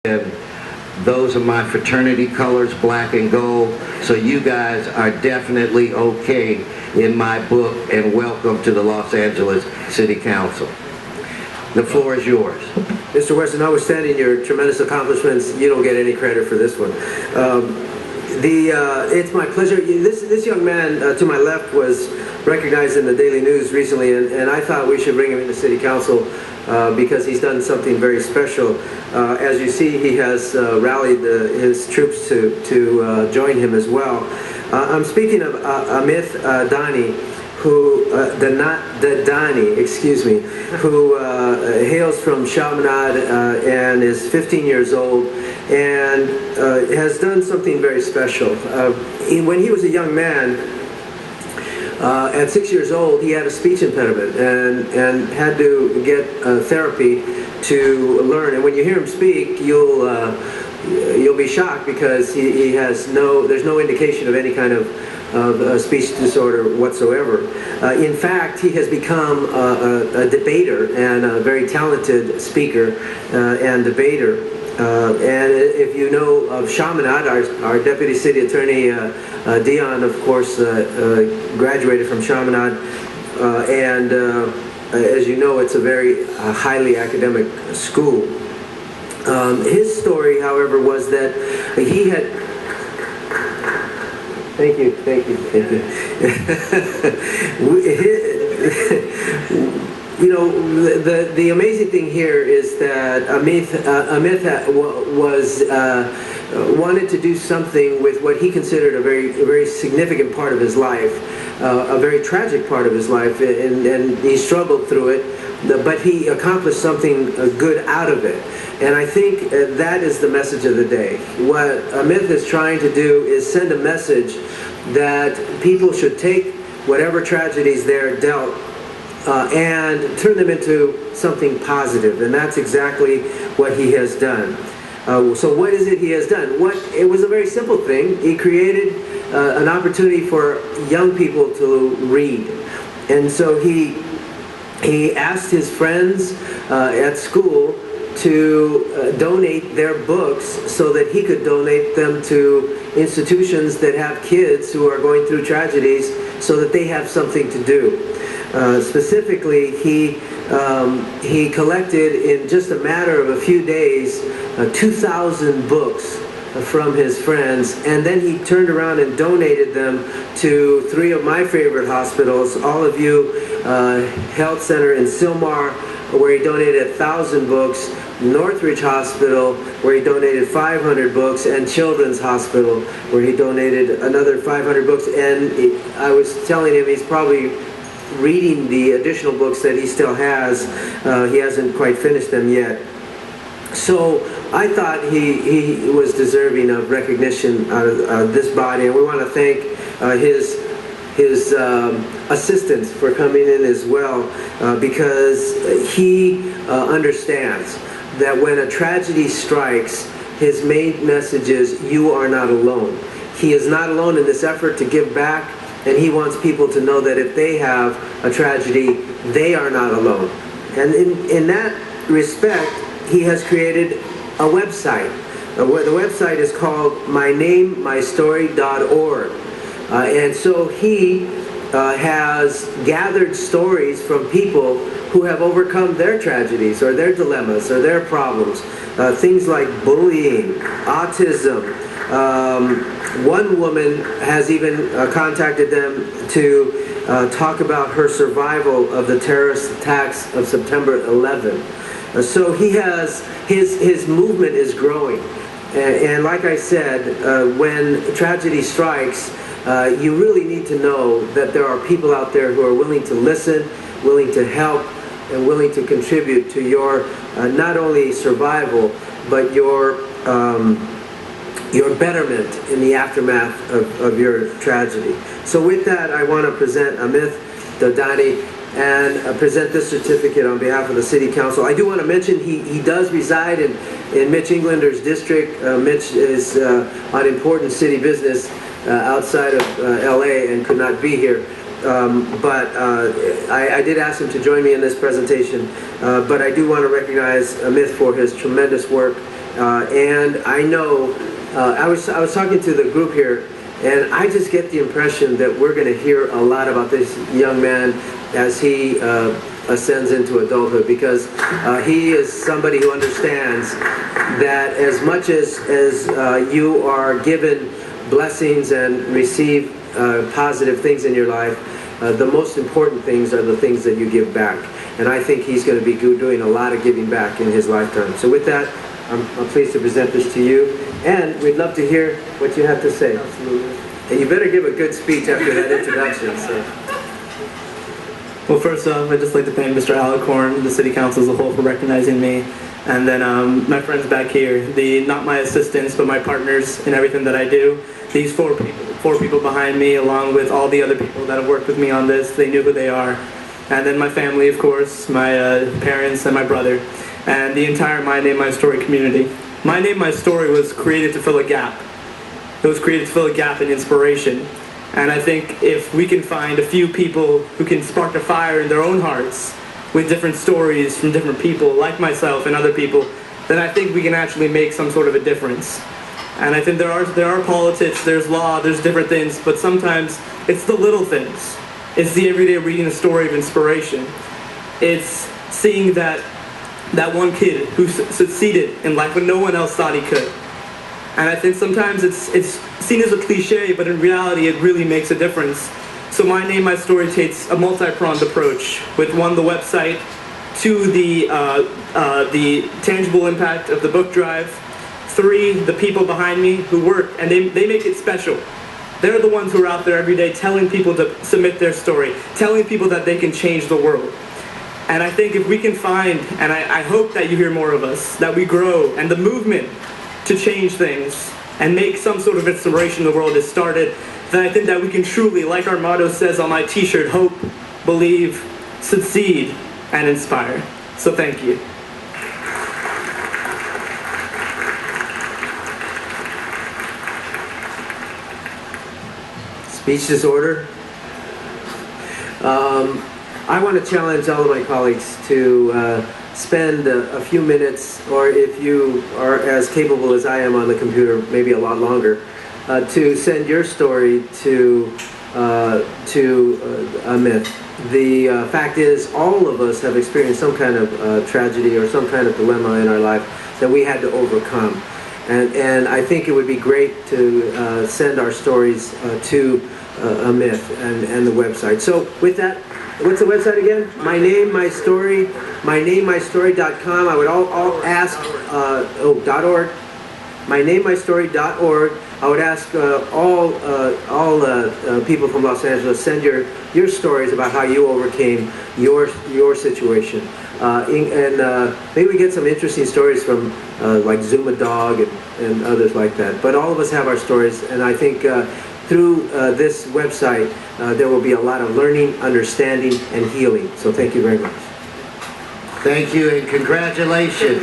And those are my fraternity colors, black and gold. So you guys are definitely okay in my book, and welcome to the Los Angeles City Council. The floor is yours. Mr. Weston, notwithstanding your tremendous accomplishments, you don't get any credit for this one. It's my pleasure. This young man to my left was recognized in the Daily News recently, and I thought we should bring him into City Council because he's done something very special. As you see, he has rallied his troops to join him as well. I'm speaking of Amit Dani, who who hails from Chaminade and is 15 years old and has done something very special. When he was a young man, at 6 years old, he had a speech impediment and had to get therapy to learn. And when you hear him speak, you'll be shocked because there's no indication of any kind of speech disorder whatsoever. In fact, he has become a debater and a very talented speaker and debater. And if you know of Chaminade, our Deputy City Attorney Dion, of course, graduated from Chaminade, and as you know, it's a very highly academic school. His story, however, was that he had... Thank you. You know, the amazing thing here is that Amit wanted to do something with what he considered a very significant part of his life, a very tragic part of his life, and he struggled through it, but he accomplished something good out of it. And I think that is the message of the day. What Amit is trying to do is send a message that people should take whatever tragedies they're dealt and turn them into something positive. And that's exactly what he has done. So what is it he has done? It was a very simple thing. He created an opportunity for young people to read. And so he asked his friends at school to donate their books so that he could donate them to institutions that have kids who are going through tragedies so that they have something to do. Specifically, he collected in just a matter of a few days 2,000 books from his friends, and then he turned around and donated them to 3 of my favorite hospitals, Olive View Health Center in Sylmar, where he donated 1,000 books, Northridge Hospital, where he donated 500 books, and Children's Hospital, where he donated another 500 books. And I was telling him he's probably reading the additional books that he still has. He hasn't quite finished them yet. So I thought he was deserving of recognition out of this body, and we want to thank his assistants for coming in as well, because he understands that when a tragedy strikes, his main message is, you are not alone. He is not alone in this effort to give back, and he wants people to know that if they have a tragedy, they are not alone. And in that respect, he has created a website. The website is called mynamemystory.org. And so he has gathered stories from people who have overcome their tragedies or their dilemmas or their problems. Things like bullying, autism. One woman has even contacted them to talk about her survival of the terrorist attacks of September 11th. So he has, his movement is growing. And like I said, when tragedy strikes, you really need to know that there are people out there who are willing to listen, willing to help, and willing to contribute to your not only survival, but your betterment in the aftermath of your tragedy. So with that, I want to present Amit Dani and present this certificate on behalf of the City Council. I do want to mention he does reside in Mitch Englander's district. Mitch is on important city business outside of LA and could not be here. I did ask him to join me in this presentation, but I do want to recognize Amit for his tremendous work. And I know, I was talking to the group here, and I just get the impression that we're going to hear a lot about this young man as he ascends into adulthood, because he is somebody who understands that as much as you are given blessings and receive positive things in your life, the most important things are the things that you give back. And I think he's going to be doing a lot of giving back in his lifetime. So with that, I'm pleased to present this to you, and we'd love to hear what you have to say. Absolutely. And you better give a good speech after that introduction. So. Well, first off, I'd just like to thank Mr. Alicorn, the City Council as a whole, for recognizing me. And then my friends back here, not my assistants, but my partners in everything that I do. These four people behind me, along with all the other people that have worked with me on this, they knew who they are. And then my family, of course, my parents and my brother, and the entire My Name, My Story community. My Name, My Story was created to fill a gap. It was created to fill a gap in inspiration. And I think if we can find a few people who can spark a fire in their own hearts with different stories from different people, like myself and other people, then I think we can actually make some sort of a difference. And I think there are politics, there's law, there's different things, but sometimes it's the little things. It's the everyday reading a story of inspiration. It's seeing that one kid who succeeded in life when no one else thought he could. And I think sometimes it's seen as a cliche, but in reality it really makes a difference. So My Name, My Story takes a multi-pronged approach, with one, the website, two, the tangible impact of the book drive, three, the people behind me who work, and they make it special. They're the ones who are out there every day telling people to submit their story, telling people that they can change the world. And I think if we can find, and I hope that you hear more of us, that we grow, and the movement to change things and make some sort of inspiration in the world is started, then I think that we can truly, like our motto says on my t-shirt, hope, believe, succeed, and inspire. So thank you. Speech disorder. I want to challenge all of my colleagues to spend a few minutes, or if you are as capable as I am on the computer, maybe a lot longer, to send your story to Amit. The fact is, all of us have experienced some kind of tragedy or some kind of dilemma in our life that we had to overcome. And I think it would be great to send our stories to Amit and the website. So with that, what's the website again? My Name, My Story, mynamemystory.com. I would all ask, .org. mynamemystory.org. I would ask all people from Los Angeles, send your stories about how you overcame your situation. Maybe we get some interesting stories from like Zuma Dog and others like that. But all of us have our stories, and I think through this website there will be a lot of learning, understanding, and healing. So thank you very much. Thank you and congratulations.